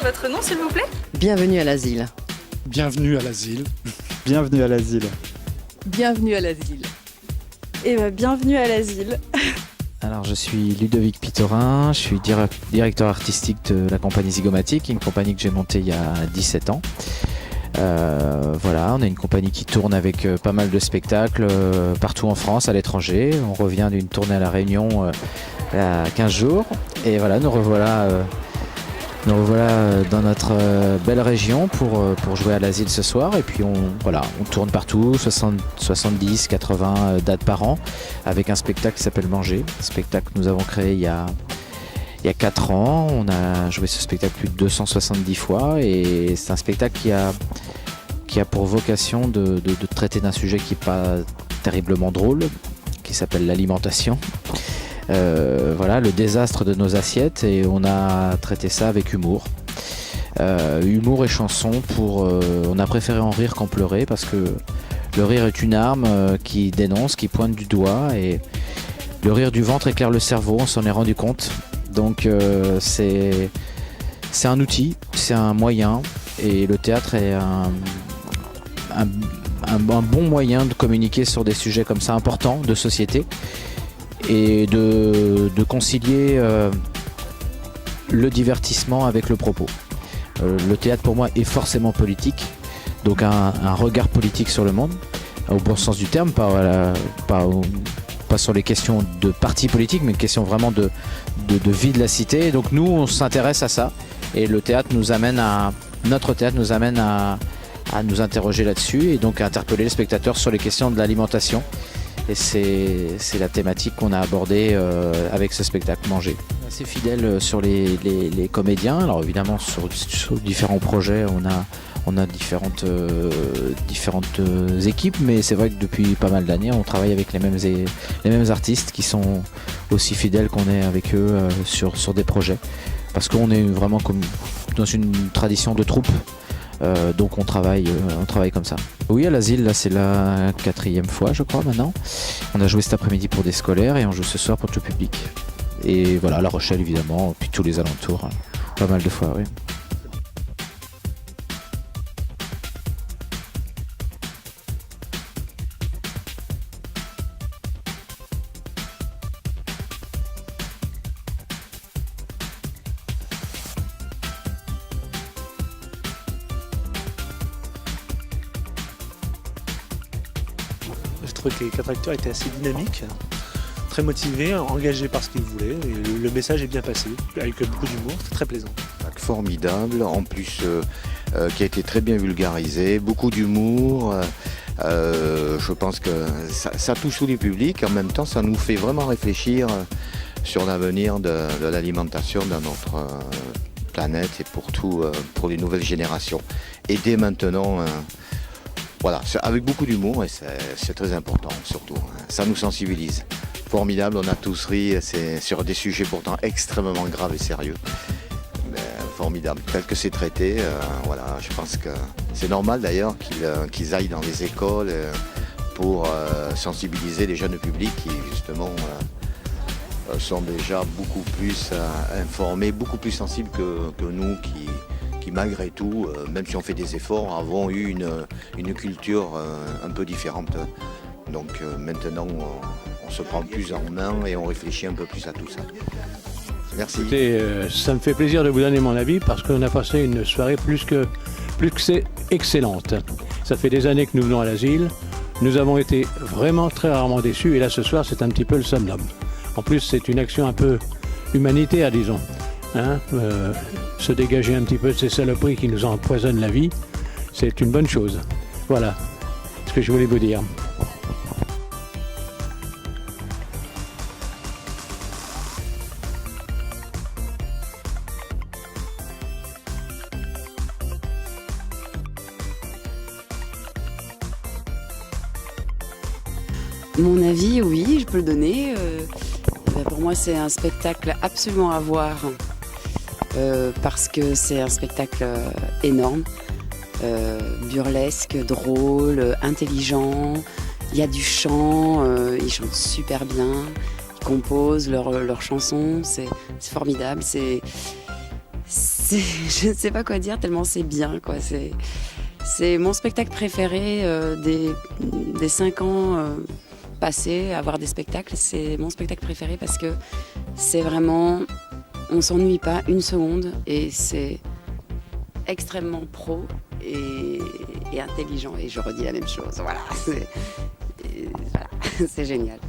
Votre nom, s'il vous plaît? Bienvenue à l'asile. Bienvenue à l'asile. Bienvenue à l'asile. Bienvenue à l'asile. Et bienvenue à l'asile. Alors je suis Ludovic Pitorin, je suis directeur artistique de la compagnie Zygomatic, une compagnie que j'ai montée il y a 17 ans. Voilà, on est une compagnie qui tourne avec pas mal de spectacles partout en France, à l'étranger. On revient d'une tournée à La Réunion il y a 15 jours. Et voilà, nous revoilà dans notre belle région pour jouer à l'asile ce soir. Et puis on tourne partout, 70, 80 dates par an, avec un spectacle qui s'appelle Manger. Un spectacle que nous avons créé il y a 4 ans. On a joué ce spectacle plus de 270 fois et c'est un spectacle qui a pour vocation de traiter d'un sujet qui n'est pas terriblement drôle, qui s'appelle l'alimentation. Voilà, le désastre de nos assiettes, et on a traité ça avec humour. Humour et chanson on a préféré en rire qu'en pleurer, parce que le rire est une arme qui dénonce, qui pointe du doigt, et le rire du ventre éclaire le cerveau, on s'en est rendu compte. Donc c'est un outil, c'est un moyen, et le théâtre est un bon moyen de communiquer sur des sujets comme ça importants de société, et de concilier le divertissement avec le propos. Le théâtre pour moi est forcément politique, donc un regard politique sur le monde, au bon sens du terme, pas sur les questions de partis politiques, mais une question vraiment de vie de la cité. Et donc nous, on s'intéresse à ça, et notre théâtre nous amène à nous interroger là-dessus, et donc à interpeller les spectateurs sur les questions de l'alimentation. Et c'est la thématique qu'on a abordée avec ce spectacle Manger. Assez fidèle sur les comédiens. Alors évidemment sur différents projets on a différentes équipes, mais c'est vrai que depuis pas mal d'années on travaille avec les mêmes artistes qui sont aussi fidèles qu'on est avec eux sur des projets. Parce qu'on est vraiment comme dans une tradition de troupe. Donc on travaille comme ça. Oui, à l'asile, là c'est la 4e fois je crois maintenant. On a joué cet après-midi pour des scolaires et on joue ce soir pour tout le public. Et voilà, La Rochelle évidemment, puis tous les alentours, pas mal de fois, oui. Je trouvais que les 4 acteurs étaient assez dynamiques, très motivés, engagés par ce qu'ils voulaient, et le message est bien passé, avec beaucoup d'humour, c'est très plaisant. Formidable, en plus qui a été très bien vulgarisé, beaucoup d'humour. Je pense que ça touche tous les publics, en même temps ça nous fait vraiment réfléchir sur l'avenir de l'alimentation dans notre planète et pour les nouvelles générations. Et dès maintenant, voilà, avec beaucoup d'humour, et c'est très important surtout, ça nous sensibilise. Formidable, on a tous ri, c'est sur des sujets pourtant extrêmement graves et sérieux. Mais formidable, tel que c'est traité, voilà, je pense que c'est normal d'ailleurs qu'ils aillent dans les écoles pour sensibiliser les jeunes publics qui justement sont déjà beaucoup plus informés, beaucoup plus sensibles que nous qui malgré tout, même si on fait des efforts, avons eu une culture un peu différente. Donc maintenant, on se prend plus en main et on réfléchit un peu plus à tout ça. Merci. Écoutez, ça me fait plaisir de vous donner mon avis parce qu'on a passé une soirée plus que c'est excellente. Ça fait des années que nous venons à l'asile. Nous avons été vraiment très rarement déçus, et là ce soir c'est un petit peu le summum. En plus c'est une action un peu humanitaire, disons. Se dégager un petit peu de ces saloperies qui nous empoisonnent la vie, c'est une bonne chose. Voilà ce que je voulais vous dire. Mon avis, oui, je peux le donner. Pour moi, c'est un spectacle absolument à voir parce que c'est un spectacle énorme, burlesque, drôle, intelligent. Il y a du chant, ils chantent super bien, ils composent leurs chansons, c'est formidable. C'est je ne sais pas quoi dire tellement c'est bien, quoi. C'est mon spectacle préféré des 5 ans passés à voir des spectacles. C'est mon spectacle préféré parce que c'est vraiment, on s'ennuie pas une seconde et c'est extrêmement pro et intelligent. Et je redis la même chose. Voilà, c'est génial.